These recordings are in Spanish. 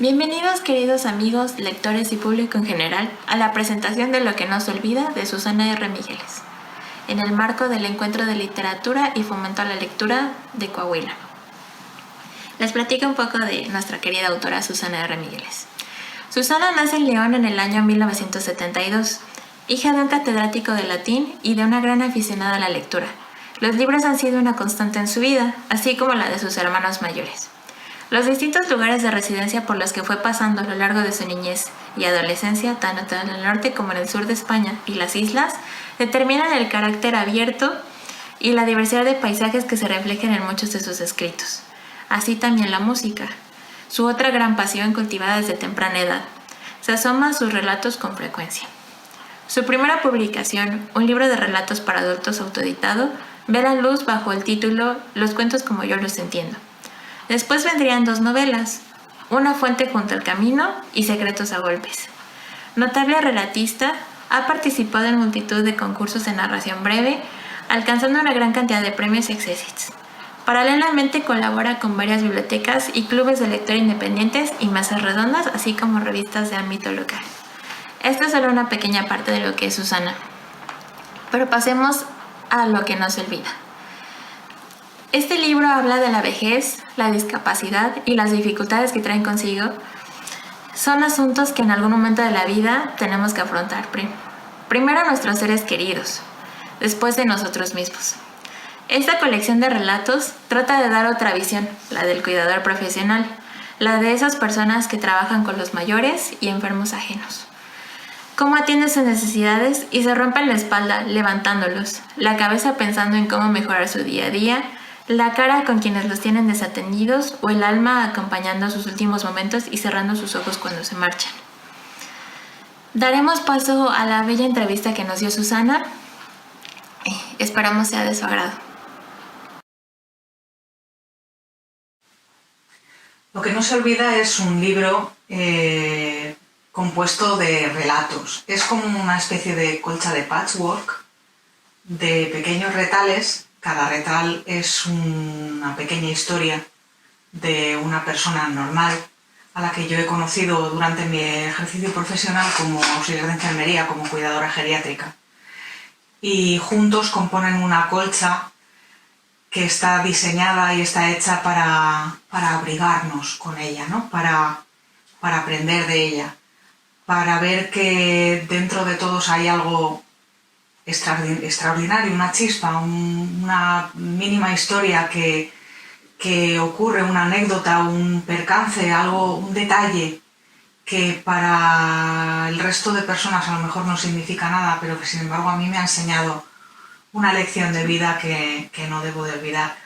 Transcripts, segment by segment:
Bienvenidos queridos amigos, lectores y público en general a la presentación de Lo que no se olvida de Susana R. Mígueles, en el marco del Encuentro de Literatura y Fomento a la Lectura de Coahuila. Les platico un poco de nuestra querida autora Susana R. Mígueles. Susana nace en León en el año 1972, hija de un catedrático de latín y de una gran aficionada a la lectura. Los libros han sido una constante en su vida, así como la de sus hermanos mayores. Los distintos lugares de residencia por los que fue pasando a lo largo de su niñez y adolescencia, tanto en el norte como en el sur de España y las islas, determinan el carácter abierto y la diversidad de paisajes que se reflejan en muchos de sus escritos. Así también la música, su otra gran pasión cultivada desde temprana edad, se asoma a sus relatos con frecuencia. Su primera publicación, un libro de relatos para adultos autoeditado, ve la luz bajo el título Los cuentos como yo los entiendo. Después vendrían dos novelas, Una fuente junto al camino y Secretos a golpes. Notable relatista, ha participado en multitud de concursos de narración breve, alcanzando una gran cantidad de premios y éxitos. Paralelamente colabora con varias bibliotecas y clubes de lectura independientes y mesas redondas, así como revistas de ámbito local. Esta es solo una pequeña parte de lo que es Susana, pero pasemos a Lo que no se olvida. Este libro habla de la vejez, la discapacidad y las dificultades que traen consigo. Son asuntos que en algún momento de la vida tenemos que afrontar. Primero a nuestros seres queridos, después de nosotros mismos. Esta colección de relatos trata de dar otra visión, la del cuidador profesional, la de esas personas que trabajan con los mayores y enfermos ajenos. Cómo atienden sus necesidades y se rompen la espalda levantándolos, la cabeza pensando en cómo mejorar su día a día, la cara con quienes los tienen desatendidos o el alma acompañando sus últimos momentos y cerrando sus ojos cuando se marchan. Daremos paso a la bella entrevista que nos dio Susana. Esperamos sea de su agrado. Lo que no se olvida es un libro compuesto de relatos. Es como una especie de colcha de patchwork de pequeños retales. Cada retal es una pequeña historia de una persona normal a la que yo he conocido durante mi ejercicio profesional como auxiliar de enfermería, como cuidadora geriátrica. Y juntos componen una colcha que está diseñada y está hecha para abrigarnos con ella, ¿no? Para aprender de ella, para ver que dentro de todos hay algo extraordinario, una chispa, una mínima historia que ocurre, una anécdota, un percance, algo, un detalle que para el resto de personas a lo mejor no significa nada, pero que sin embargo a mí me ha enseñado una lección de vida que no debo de olvidar.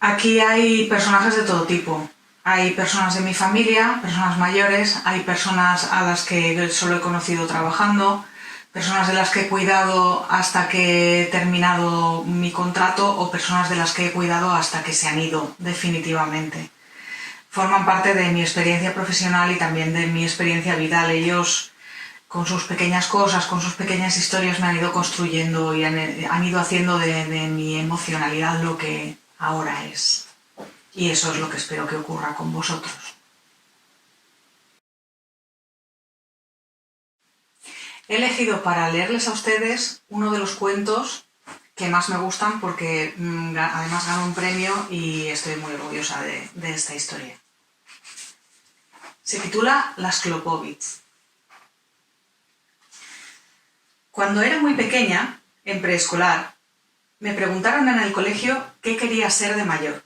Aquí hay personajes de todo tipo. Hay personas de mi familia, personas mayores, hay personas a las que solo he conocido trabajando, personas de las que he cuidado hasta que he terminado mi contrato o personas de las que he cuidado hasta que se han ido definitivamente. Forman parte de mi experiencia profesional y también de mi experiencia vital. Ellos, con sus pequeñas cosas, con sus pequeñas historias, me han ido construyendo y han ido haciendo de mi emocionalidad lo que ahora es. Y eso es lo que espero que ocurra con vosotros. He elegido para leerles a ustedes uno de los cuentos que más me gustan porque además ganó un premio y estoy muy orgullosa de esta historia. Se titula Las Klopovits. Cuando era muy pequeña, en preescolar, me preguntaron en el colegio qué quería ser de mayor.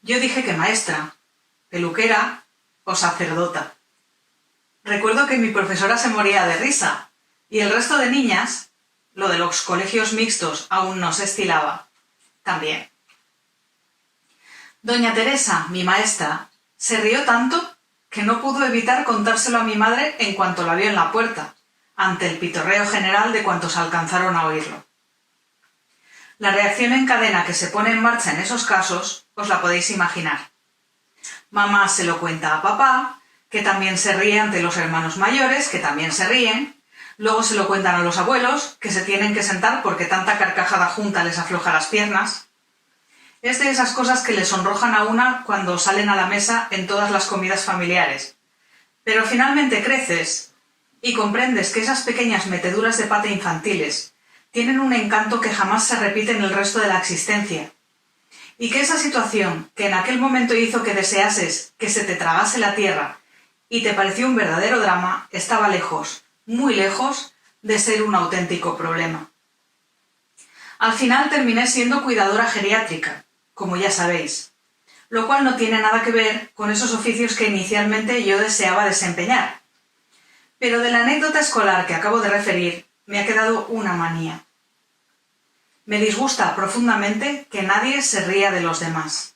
Yo dije que maestra, peluquera o sacerdota. Recuerdo que mi profesora se moría de risa y el resto de niñas, lo de los colegios mixtos aún no se estilaba, también. Doña Teresa, mi maestra, se rió tanto que no pudo evitar contárselo a mi madre en cuanto la vio en la puerta, ante el pitorreo general de cuantos alcanzaron a oírlo. La reacción en cadena que se pone en marcha en esos casos os la podéis imaginar. Mamá se lo cuenta a papá, que también se ríe ante los hermanos mayores, que también se ríen. Luego se lo cuentan a los abuelos, que se tienen que sentar porque tanta carcajada junta les afloja las piernas. Es de esas cosas que le sonrojan a una cuando salen a la mesa en todas las comidas familiares. Pero finalmente creces y comprendes que esas pequeñas meteduras de pata infantiles tienen un encanto que jamás se repite en el resto de la existencia, y que esa situación que en aquel momento hizo que deseases que se te tragase la tierra y te pareció un verdadero drama, estaba lejos, muy lejos, de ser un auténtico problema. Al final terminé siendo cuidadora geriátrica, como ya sabéis, lo cual no tiene nada que ver con esos oficios que inicialmente yo deseaba desempeñar. Pero de la anécdota escolar que acabo de referir, me ha quedado una manía. Me disgusta profundamente que nadie se ría de los demás.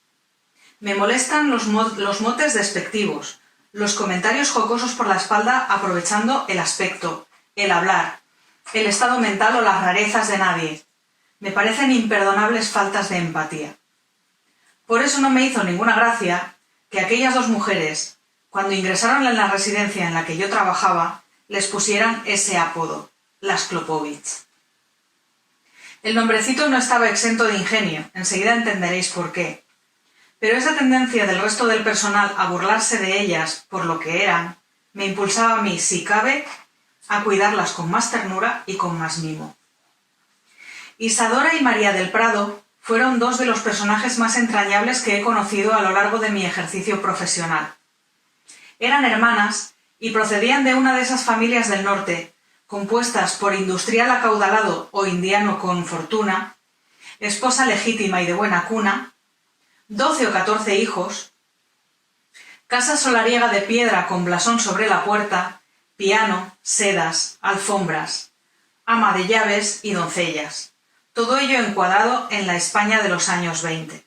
Me molestan los motes despectivos, los comentarios jocosos por la espalda aprovechando el aspecto, el hablar, el estado mental o las rarezas de nadie. Me parecen imperdonables faltas de empatía. Por eso no me hizo ninguna gracia que aquellas dos mujeres, cuando ingresaron en la residencia en la que yo trabajaba, les pusieran ese apodo, las Klopovich. El nombrecito no estaba exento de ingenio, enseguida entenderéis por qué. Pero esa tendencia del resto del personal a burlarse de ellas por lo que eran, me impulsaba a mí, si cabe, a cuidarlas con más ternura y con más mimo. Isadora y María del Prado fueron dos de los personajes más entrañables que he conocido a lo largo de mi ejercicio profesional. Eran hermanas y procedían de una de esas familias del norte, compuestas por industrial acaudalado o indiano con fortuna, esposa legítima y de buena cuna, 12 o 14 hijos, casa solariega de piedra con blasón sobre la puerta, piano, sedas, alfombras, ama de llaves y doncellas. Todo ello encuadrado en la España de los años 20.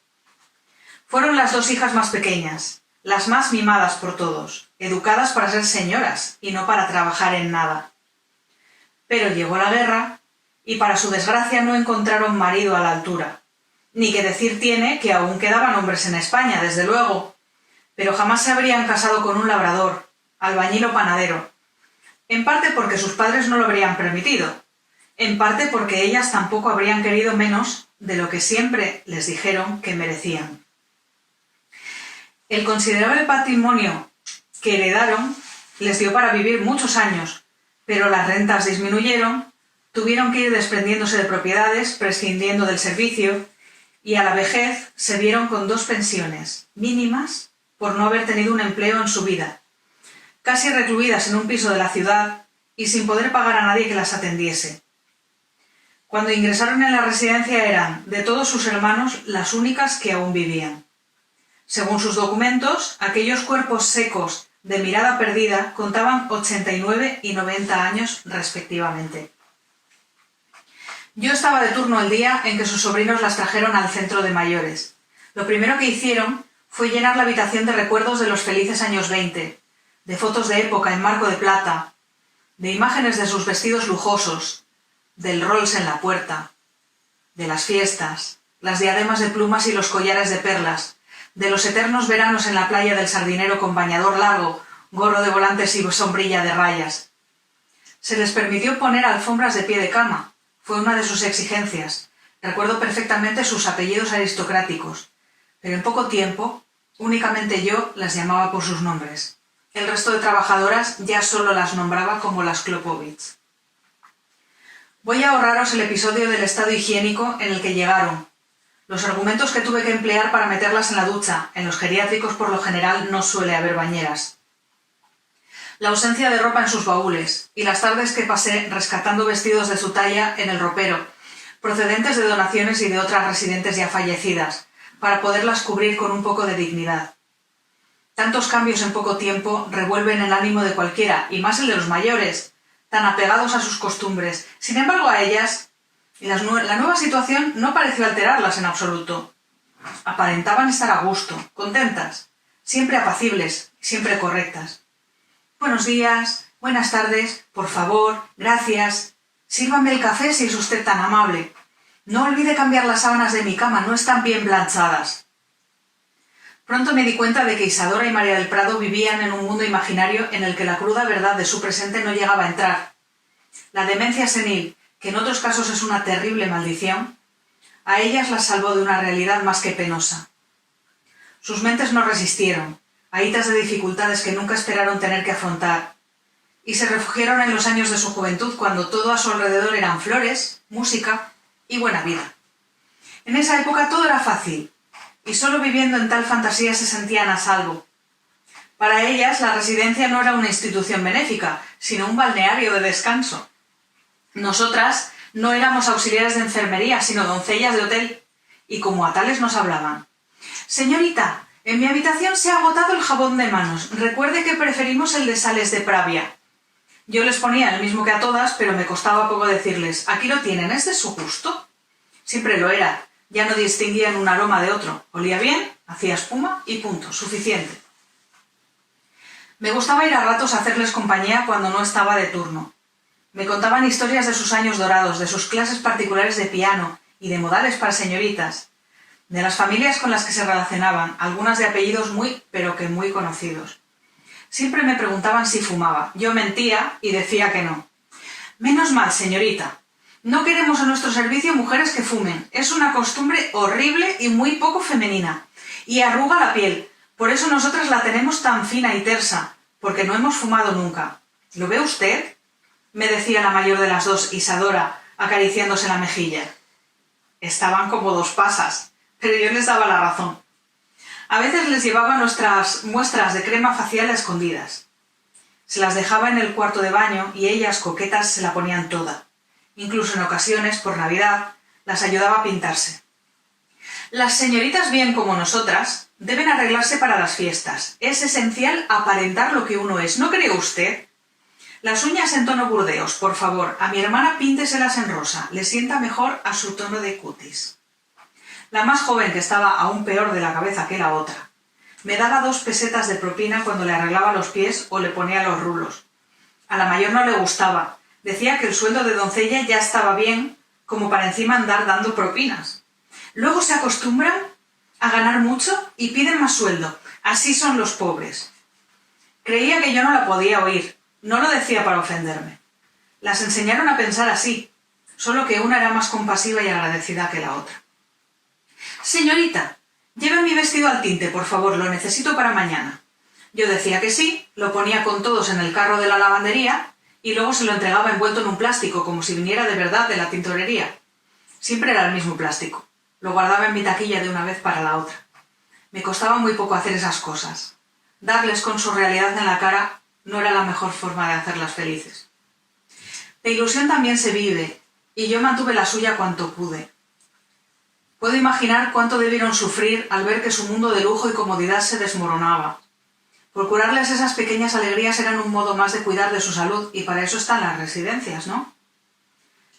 Fueron las dos hijas más pequeñas, las más mimadas por todos, educadas para ser señoras y no para trabajar en nada. Pero llegó la guerra y para su desgracia no encontraron marido a la altura. Ni que decir tiene que aún quedaban hombres en España, desde luego, pero jamás se habrían casado con un labrador, albañil o panadero, en parte porque sus padres no lo habrían permitido, en parte porque ellas tampoco habrían querido menos de lo que siempre les dijeron que merecían. El considerable patrimonio que heredaron les dio para vivir muchos años, pero las rentas disminuyeron, tuvieron que ir desprendiéndose de propiedades, prescindiendo del servicio, y a la vejez se vieron con 2 pensiones, mínimas, por no haber tenido un empleo en su vida, casi recluidas en un piso de la ciudad y sin poder pagar a nadie que las atendiese. Cuando ingresaron en la residencia eran, de todos sus hermanos, las únicas que aún vivían. Según sus documentos, aquellos cuerpos secos de mirada perdida contaban 89 y 90 años respectivamente. Yo estaba de turno el día en que sus sobrinos las trajeron al centro de mayores. Lo primero que hicieron fue llenar la habitación de recuerdos de los felices años 20, de fotos de época en marco de plata, de imágenes de sus vestidos lujosos, del Rolls en la puerta, de las fiestas, las diademas de plumas y los collares de perlas, de los eternos veranos en la playa del Sardinero con bañador largo, gorro de volantes y sombrilla de rayas. Se les permitió poner alfombras de pie de cama. Fue una de sus exigencias. Recuerdo perfectamente sus apellidos aristocráticos, pero en poco tiempo, únicamente yo las llamaba por sus nombres. El resto de trabajadoras ya solo las nombraba como las Klopovich. Voy a ahorraros el episodio del estado higiénico en el que llegaron, los argumentos que tuve que emplear para meterlas en la ducha. En los geriátricos por lo general no suele haber bañeras. La ausencia de ropa en sus baúles y las tardes que pasé rescatando vestidos de su talla en el ropero, procedentes de donaciones y de otras residentes ya fallecidas, para poderlas cubrir con un poco de dignidad. Tantos cambios en poco tiempo revuelven el ánimo de cualquiera, y más el de los mayores, tan apegados a sus costumbres. Sin embargo, a ellas, la nueva situación no pareció alterarlas en absoluto. Aparentaban estar a gusto, contentas, siempre apacibles, siempre correctas. Buenos días, buenas tardes, por favor, gracias. Sírvame el café si es usted tan amable. No olvide cambiar las sábanas de mi cama, no están bien planchadas. Pronto me di cuenta de que Isadora y María del Prado vivían en un mundo imaginario en el que la cruda verdad de su presente no llegaba a entrar. La demencia senil, que en otros casos es una terrible maldición, A ellas las salvó de una realidad más que penosa. Sus mentes no resistieron, a hitas de dificultades que nunca esperaron tener que afrontar, y se refugiaron en los años de su juventud cuando todo a su alrededor eran flores, música y buena vida. En esa época todo era fácil, y solo viviendo en tal fantasía se sentían a salvo. Para ellas la residencia no era una institución benéfica, sino un balneario de descanso. Nosotras no éramos auxiliares de enfermería, sino doncellas de hotel, y como a tales nos hablaban. «Señorita, en mi habitación se ha agotado el jabón de manos. Recuerde que preferimos el de Sales de Pravia». Yo les ponía el mismo que a todas, pero me costaba poco decirles «Aquí lo tienen, ¿es de su gusto?». Siempre lo era, ya no distinguían un aroma de otro. Olía bien, hacía espuma y punto, suficiente. Me gustaba ir a ratos a hacerles compañía cuando no estaba de turno. Me contaban historias de sus años dorados, de sus clases particulares de piano y de modales para señoritas, de las familias con las que se relacionaban, algunas de apellidos muy, pero que muy conocidos. Siempre me preguntaban si fumaba. Yo mentía y decía que no. «Menos mal, señorita. No queremos a nuestro servicio mujeres que fumen. Es una costumbre horrible y muy poco femenina. Y arruga la piel. Por eso nosotras la tenemos tan fina y tersa, porque no hemos fumado nunca. ¿Lo ve usted?», me decía la mayor de las dos, Isadora, acariciándose la mejilla. Estaban como dos pasas, pero yo les daba la razón. A veces les llevaba nuestras muestras de crema facial a escondidas. Se las dejaba en el cuarto de baño y ellas, coquetas, se la ponían toda. Incluso en ocasiones, por Navidad, las ayudaba a pintarse. Las señoritas bien como nosotras deben arreglarse para las fiestas. Es esencial aparentar lo que uno es, ¿no cree usted? Las uñas en tono burdeos, por favor. A mi hermana pínteselas en rosa. Le sienta mejor a su tono de cutis. La más joven, que estaba aún peor de la cabeza que la otra, me daba 2 pesetas de propina cuando le arreglaba los pies o le ponía los rulos. A la mayor no le gustaba. Decía que el sueldo de doncella ya estaba bien, como para encima andar dando propinas. Luego se acostumbran a ganar mucho y piden más sueldo. Así son los pobres. Creía que yo no la podía oír. No lo decía para ofenderme. Las enseñaron a pensar así, solo que una era más compasiva y agradecida que la otra. «Señorita, lleve mi vestido al tinte, por favor, lo necesito para mañana». Yo decía que sí, lo ponía con todos en el carro de la lavandería y luego se lo entregaba envuelto en un plástico, como si viniera de verdad de la tintorería. Siempre era el mismo plástico. Lo guardaba en mi taquilla de una vez para la otra. Me costaba muy poco hacer esas cosas. Darles con su realidad en la cara no era la mejor forma de hacerlas felices. De ilusión también se vive, y yo mantuve la suya cuanto pude. Puedo imaginar cuánto debieron sufrir al ver que su mundo de lujo y comodidad se desmoronaba. Procurarles esas pequeñas alegrías eran un modo más de cuidar de su salud, y para eso están las residencias, ¿no?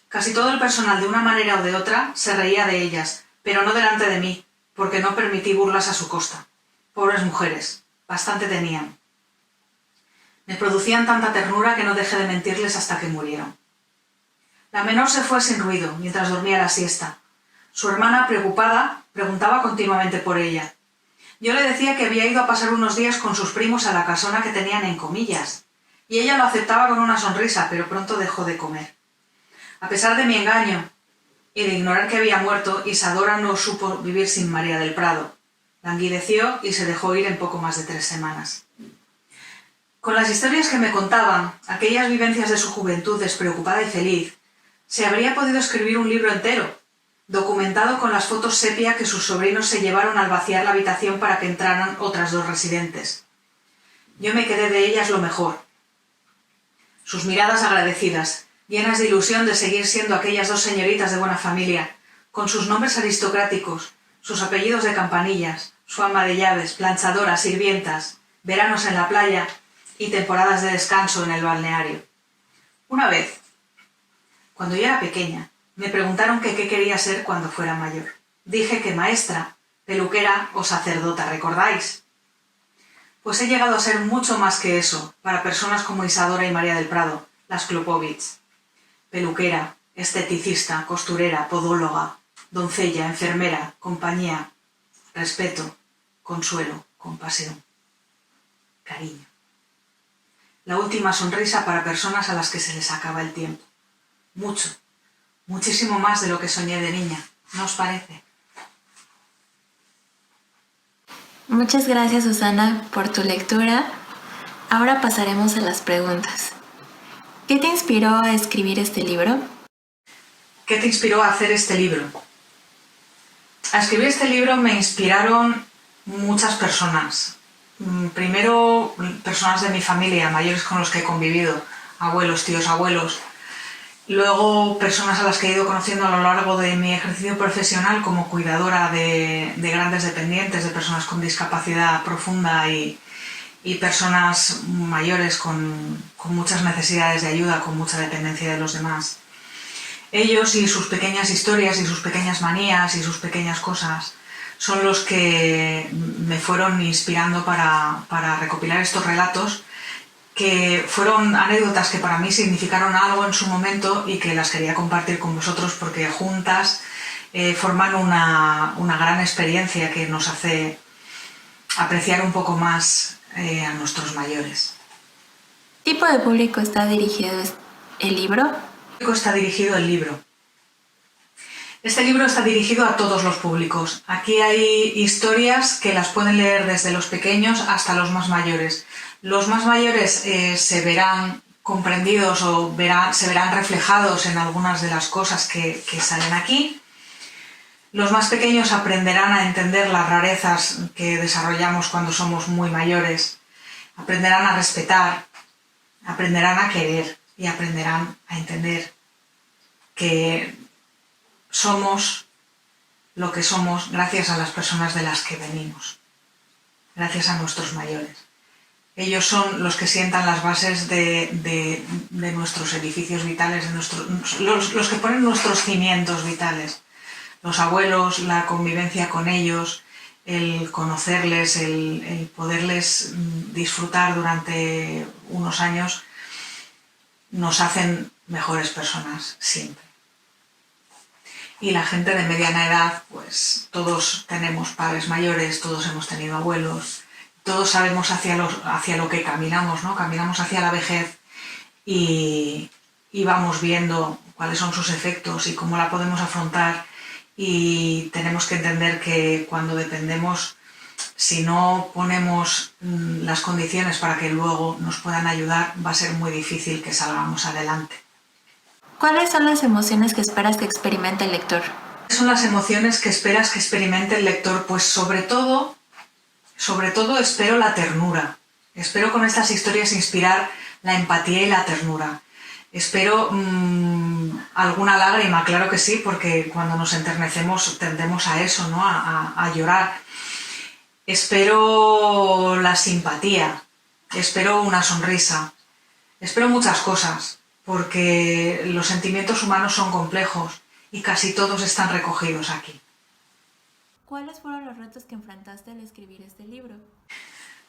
Casi todo el personal, de una manera o de otra, se reía de ellas, pero no delante de mí, porque no permití burlas a su costa. Pobres mujeres, bastante tenían. Me producían tanta ternura que no dejé de mentirles hasta que murieron. La menor se fue sin ruido, mientras dormía la siesta. Su hermana, preocupada, preguntaba continuamente por ella. Yo le decía que había ido a pasar unos días con sus primos a la casona que tenían en Comillas, y ella lo aceptaba con una sonrisa, pero pronto dejó de comer. A pesar de mi engaño y de ignorar que había muerto, Isadora no supo vivir sin María del Prado. Languideció y se dejó ir en poco más de 3 semanas. Con las historias que me contaban, aquellas vivencias de su juventud despreocupada y feliz, se habría podido escribir un libro entero, documentado con las fotos sepia que sus sobrinos se llevaron al vaciar la habitación para que entraran otras 2 residentes. Yo me quedé de ellas lo mejor. Sus miradas agradecidas, llenas de ilusión de seguir siendo aquellas 2 señoritas de buena familia, con sus nombres aristocráticos, sus apellidos de campanillas, su ama de llaves, planchadoras, sirvientas, veranos en la playa y temporadas de descanso en el balneario. Una vez, cuando yo era pequeña, me preguntaron que qué quería ser cuando fuera mayor. Dije que maestra, peluquera o sacerdota, ¿recordáis? Pues he llegado a ser mucho más que eso para personas como Isadora y María del Prado, las Klopovich. Peluquera, esteticista, costurera, podóloga, doncella, enfermera, compañía, respeto, consuelo, compasión, cariño. La última sonrisa para personas a las que se les acaba el tiempo. Mucho, muchísimo más de lo que soñé de niña. ¿No os parece? Muchas gracias, Susana, por tu lectura. Ahora pasaremos a las preguntas. ¿Qué te inspiró a escribir este libro? ¿Qué te inspiró a hacer este libro? A escribir este libro me inspiraron muchas personas. Primero, personas de mi familia, mayores con los que he convivido, abuelos, tíos, abuelos. Luego, personas a las que he ido conociendo a lo largo de mi ejercicio profesional como cuidadora de grandes dependientes, de personas con discapacidad profunda y personas mayores con muchas necesidades de ayuda, con mucha dependencia de los demás. Ellos y sus pequeñas historias y sus pequeñas manías y sus pequeñas cosas son los que me fueron inspirando para recopilar estos relatos, que fueron anécdotas que para mí significaron algo en su momento y que las quería compartir con vosotros porque juntas forman una gran experiencia que nos hace apreciar un poco más a nuestros mayores. ¿Qué tipo de público está dirigido el libro? Está dirigido el libro. Este libro está dirigido a todos los públicos. Aquí hay historias que las pueden leer desde los pequeños hasta los más mayores. Los más mayores se verán comprendidos o se verán reflejados en algunas de las cosas que salen aquí. Los más pequeños aprenderán a entender las rarezas que desarrollamos cuando somos muy mayores. Aprenderán a respetar, aprenderán a querer y aprenderán a entender que somos lo que somos gracias a las personas de las que venimos, gracias a nuestros mayores. Ellos son los que sientan las bases de nuestros edificios vitales, los que ponen nuestros cimientos vitales. Los abuelos, la convivencia con ellos, el conocerles, el poderles disfrutar durante unos años, nos hacen mejores personas siempre. Y la gente de mediana edad, pues todos tenemos padres mayores, todos hemos tenido abuelos, todos sabemos hacia lo que caminamos, ¿no? Caminamos hacia la vejez y vamos viendo cuáles son sus efectos y cómo la podemos afrontar, y tenemos que entender que cuando dependemos, si no ponemos las condiciones para que luego nos puedan ayudar, va a ser muy difícil que salgamos adelante. ¿Cuáles son las emociones que esperas que experimente el lector? ¿Cuáles son las emociones que esperas que experimente el lector? Pues sobre todo espero la ternura. Espero con estas historias inspirar la empatía y la ternura. Espero alguna lágrima, claro que sí, porque cuando nos enternecemos tendemos a eso, ¿no? A llorar. Espero la simpatía, espero una sonrisa, espero muchas cosas, porque los sentimientos humanos son complejos y casi todos están recogidos aquí. ¿Cuáles fueron los retos que enfrentaste al escribir este libro?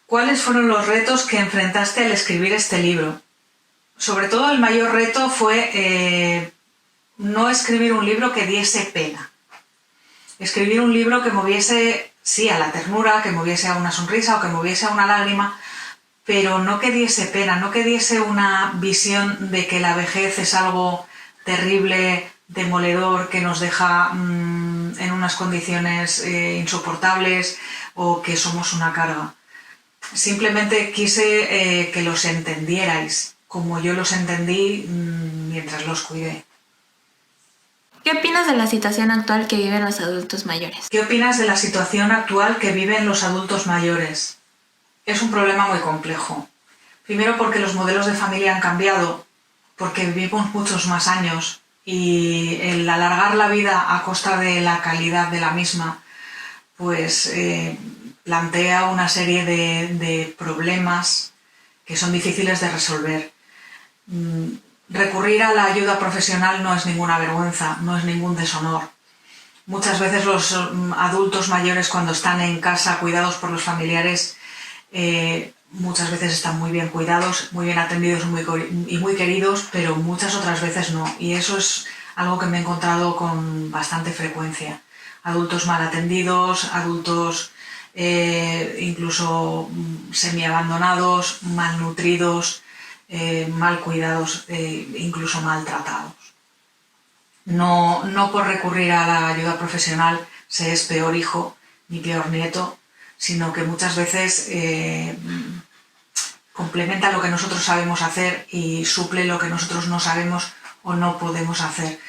¿Cuáles fueron los retos que enfrentaste al escribir este libro? Sobre todo el mayor reto fue no escribir un libro que diese pena. Escribir un libro que moviese, sí, a la ternura, que moviese a una sonrisa o que moviese a una lágrima, pero no que diese pena, no que diese una visión de que la vejez es algo terrible, demoledor, que nos deja en unas condiciones insoportables o que somos una carga. Simplemente quise que los entendierais como yo los entendí mientras los cuidé. ¿Qué opinas de la situación actual que viven los adultos mayores? ¿Qué opinas de la situación actual que viven los adultos mayores? Es un problema muy complejo. Primero porque los modelos de familia han cambiado, porque vivimos muchos más años y el alargar la vida a costa de la calidad de la misma, pues plantea una serie de problemas que son difíciles de resolver. Recurrir a la ayuda profesional no es ninguna vergüenza, no es ningún deshonor. Muchas veces los adultos mayores, cuando están en casa cuidados por los familiares, muchas veces están muy bien cuidados, muy bien atendidos y muy queridos, pero muchas otras veces no. Y eso es algo que me he encontrado con bastante frecuencia. Adultos mal atendidos, adultos incluso semiabandonados, malnutridos, mal cuidados, incluso maltratados. No por recurrir a la ayuda profesional se es peor hijo ni peor nieto, sino que muchas veces complementa lo que nosotros sabemos hacer y suple lo que nosotros no sabemos o no podemos hacer.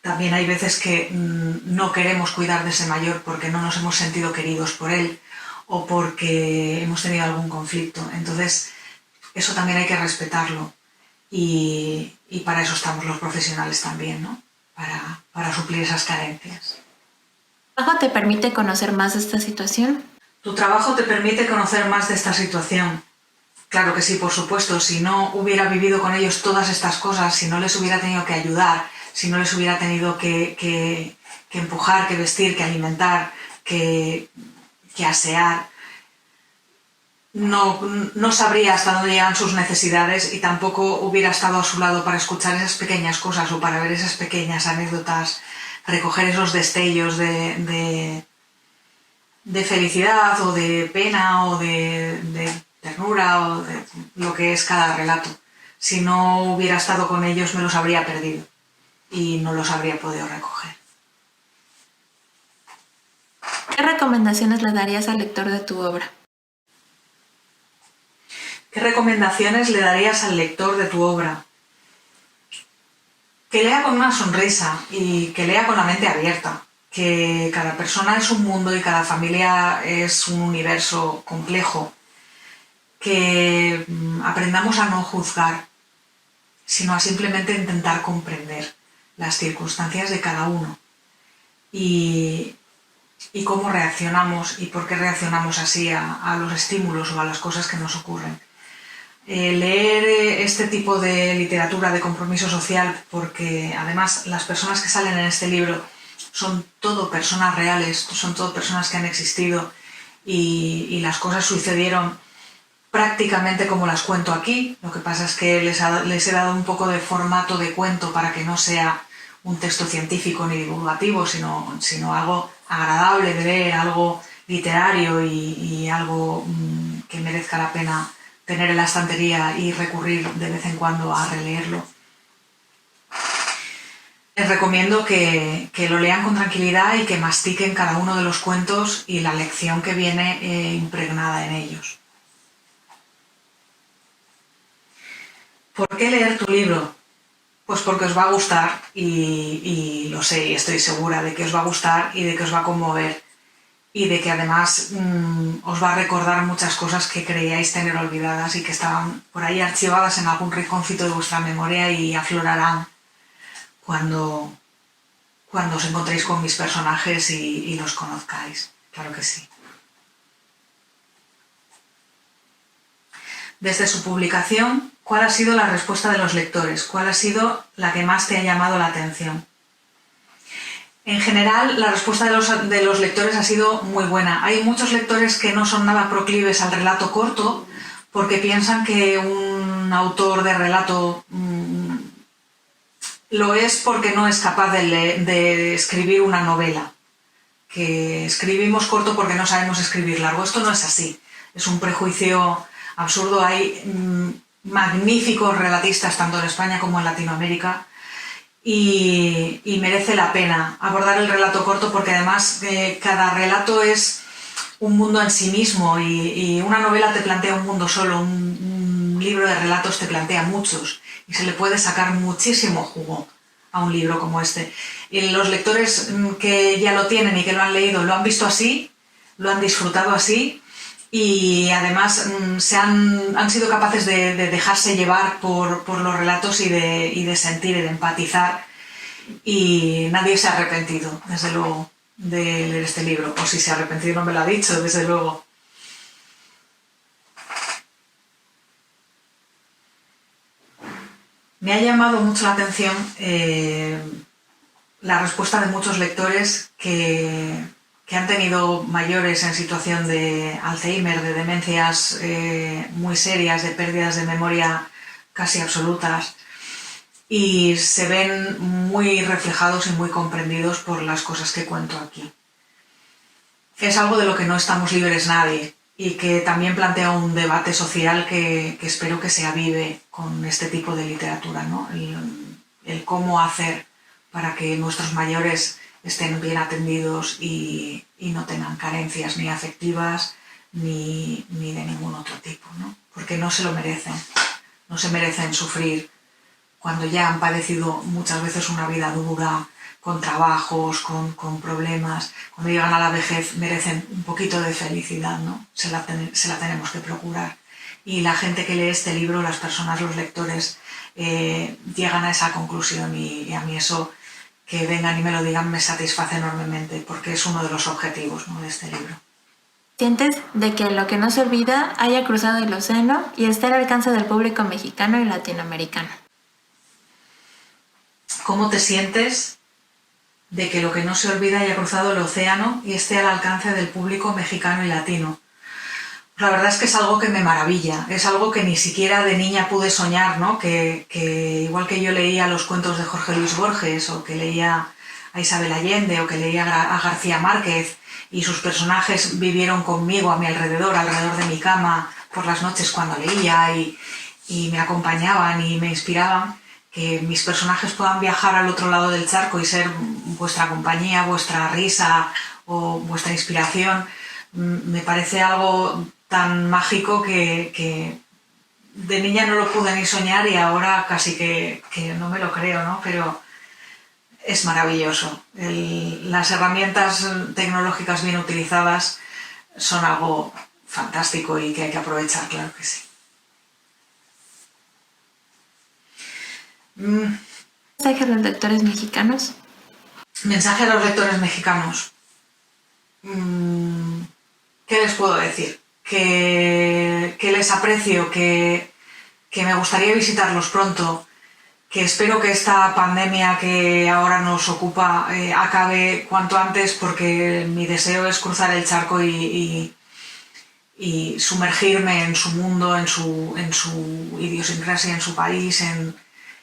También hay veces que no queremos cuidar de ese mayor porque no nos hemos sentido queridos por él o porque hemos tenido algún conflicto. Entonces, eso también hay que respetarlo y para eso estamos los profesionales también, ¿no? Para suplir esas carencias. ¿Tu trabajo te permite conocer más de esta situación? ¿Tu trabajo te permite conocer más de esta situación? Claro que sí, por supuesto. Si no hubiera vivido con ellos todas estas cosas, si no les hubiera tenido que ayudar, si no les hubiera tenido que empujar, que vestir, que alimentar, que asear, no sabría hasta dónde llegan sus necesidades y tampoco hubiera estado a su lado para escuchar esas pequeñas cosas o para ver esas pequeñas anécdotas, recoger esos destellos de felicidad o de pena o de ternura o de lo que es cada relato. Si no hubiera estado con ellos me los habría perdido y no los habría podido recoger. ¿Qué recomendaciones le darías al lector de tu obra? ¿Qué recomendaciones le darías al lector de tu obra? Que lea con una sonrisa y que lea con la mente abierta, que cada persona es un mundo y cada familia es un universo complejo, que aprendamos a no juzgar, sino a simplemente intentar comprender las circunstancias de cada uno y cómo reaccionamos y por qué reaccionamos así a los estímulos o a las cosas que nos ocurren. Leer este tipo de literatura de compromiso social, porque además las personas que salen en este libro son todo personas reales, son todo personas que han existido y las cosas sucedieron prácticamente como las cuento aquí. Lo que pasa es que les he dado un poco de formato de cuento para que no sea un texto científico ni divulgativo, sino algo agradable de leer, algo literario y algo que merezca la pena tener en la estantería y recurrir de vez en cuando a releerlo. Les recomiendo que lo lean con tranquilidad y que mastiquen cada uno de los cuentos y la lección que viene impregnada en ellos. ¿Por qué leer tu libro? Pues porque os va a gustar y lo sé y estoy segura de que os va a gustar y de que os va a conmover y de que además os va a recordar muchas cosas que creíais tener olvidadas y que estaban por ahí archivadas en algún rinconcito de vuestra memoria y aflorarán cuando os encontréis con mis personajes y los conozcáis. Claro que sí. Desde su publicación, ¿cuál ha sido la respuesta de los lectores? ¿Cuál ha sido la que más te ha llamado la atención? En general, la respuesta de los lectores ha sido muy buena. Hay muchos lectores que no son nada proclives al relato corto porque piensan que un autor de relato lo es porque no es capaz de escribir una novela. Que escribimos corto porque no sabemos escribir largo. Esto no es así. Es un prejuicio absurdo. Hay magníficos relatistas tanto en España como en Latinoamérica y merece la pena abordar el relato corto porque además cada relato es un mundo en sí mismo y una novela te plantea un mundo solo, un libro de relatos te plantea muchos y se le puede sacar muchísimo jugo a un libro como este. Y los lectores que ya lo tienen y que lo han leído lo han visto así, lo han disfrutado así y además han sido capaces de dejarse llevar por los relatos y de sentir y de empatizar y nadie se ha arrepentido, desde luego, de leer este libro. O si se ha arrepentido no me lo ha dicho, desde luego. Me ha llamado mucho la atención la respuesta de muchos lectores que han tenido mayores en situación de Alzheimer, de demencias muy serias, de pérdidas de memoria casi absolutas, y se ven muy reflejados y muy comprendidos por las cosas que cuento aquí. Es algo de lo que no estamos libres nadie y que también plantea un debate social que espero que se avive con este tipo de literatura, ¿no? El cómo hacer para que nuestros mayores estén bien atendidos y no tengan carencias ni afectivas ni de ningún otro tipo, ¿no? Porque no se lo merecen, no se merecen sufrir cuando ya han padecido muchas veces una vida dura, con trabajos, con problemas. Cuando llegan a la vejez merecen un poquito de felicidad, ¿no? Se la tenemos que procurar. Y la gente que lee este libro, las personas, los lectores, llegan a esa conclusión y a mí eso, que vengan y me lo digan, me satisface enormemente porque es uno de los objetivos, ¿no?, de este libro. ¿Sientes de que lo que no se olvida haya cruzado el océano y esté al alcance del público mexicano y latinoamericano? ¿Cómo te sientes de que lo que no se olvida haya cruzado el océano y esté al alcance del público mexicano y latino? La verdad es que es algo que me maravilla, es algo que ni siquiera de niña pude soñar, ¿no? Que igual que yo leía los cuentos de Jorge Luis Borges, o que leía a Isabel Allende, o que leía a García Márquez, y sus personajes vivieron conmigo a mi alrededor de mi cama, por las noches cuando leía, y me acompañaban y me inspiraban, que mis personajes puedan viajar al otro lado del charco y ser vuestra compañía, vuestra risa o vuestra inspiración, me parece algo tan mágico que de niña no lo pude ni soñar y ahora casi que no me lo creo, ¿no? Pero es maravilloso. Las herramientas tecnológicas bien utilizadas son algo fantástico y que hay que aprovechar, claro que sí. ¿Mensaje a los lectores mexicanos? Mensaje a los lectores mexicanos. ¿Qué les puedo decir? Que les aprecio, que me gustaría visitarlos pronto, que espero que esta pandemia que ahora nos ocupa acabe cuanto antes, porque mi deseo es cruzar el charco y sumergirme en su mundo, en su idiosincrasia, en su país,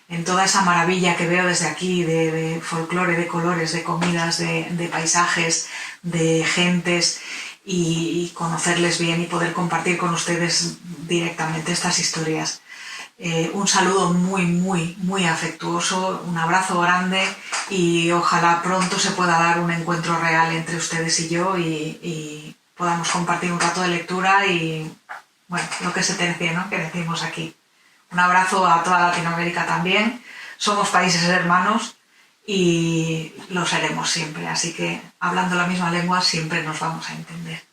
en toda esa maravilla que veo desde aquí, de folclore, de colores, de comidas, de paisajes, de gentes, y conocerles bien y poder compartir con ustedes directamente estas historias. Un saludo muy, muy, muy afectuoso, un abrazo grande y ojalá pronto se pueda dar un encuentro real entre ustedes y yo y podamos compartir un rato de lectura y, bueno, lo que se tercie, ¿no?, que decimos aquí. Un abrazo a toda Latinoamérica también. Somos países hermanos y lo seremos siempre, así que hablando la misma lengua siempre nos vamos a entender.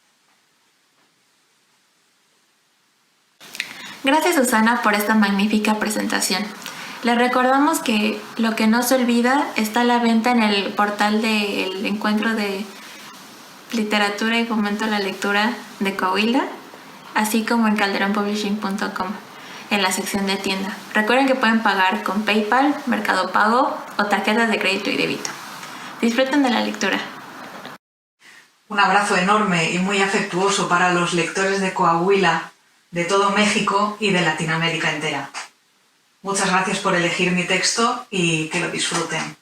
Gracias, Susana, por esta magnífica presentación. Les recordamos que Lo que no se olvida está a la venta en el portal del Encuentro de Literatura y Fomento a la Lectura de Coahuila, así como en calderonpublishing.com, en la sección de tienda. Recuerden que pueden pagar con PayPal, Mercado Pago o tarjetas de crédito y débito. Disfruten de la lectura. Un abrazo enorme y muy afectuoso para los lectores de Coahuila, de todo México y de Latinoamérica entera. Muchas gracias por elegir mi texto y que lo disfruten.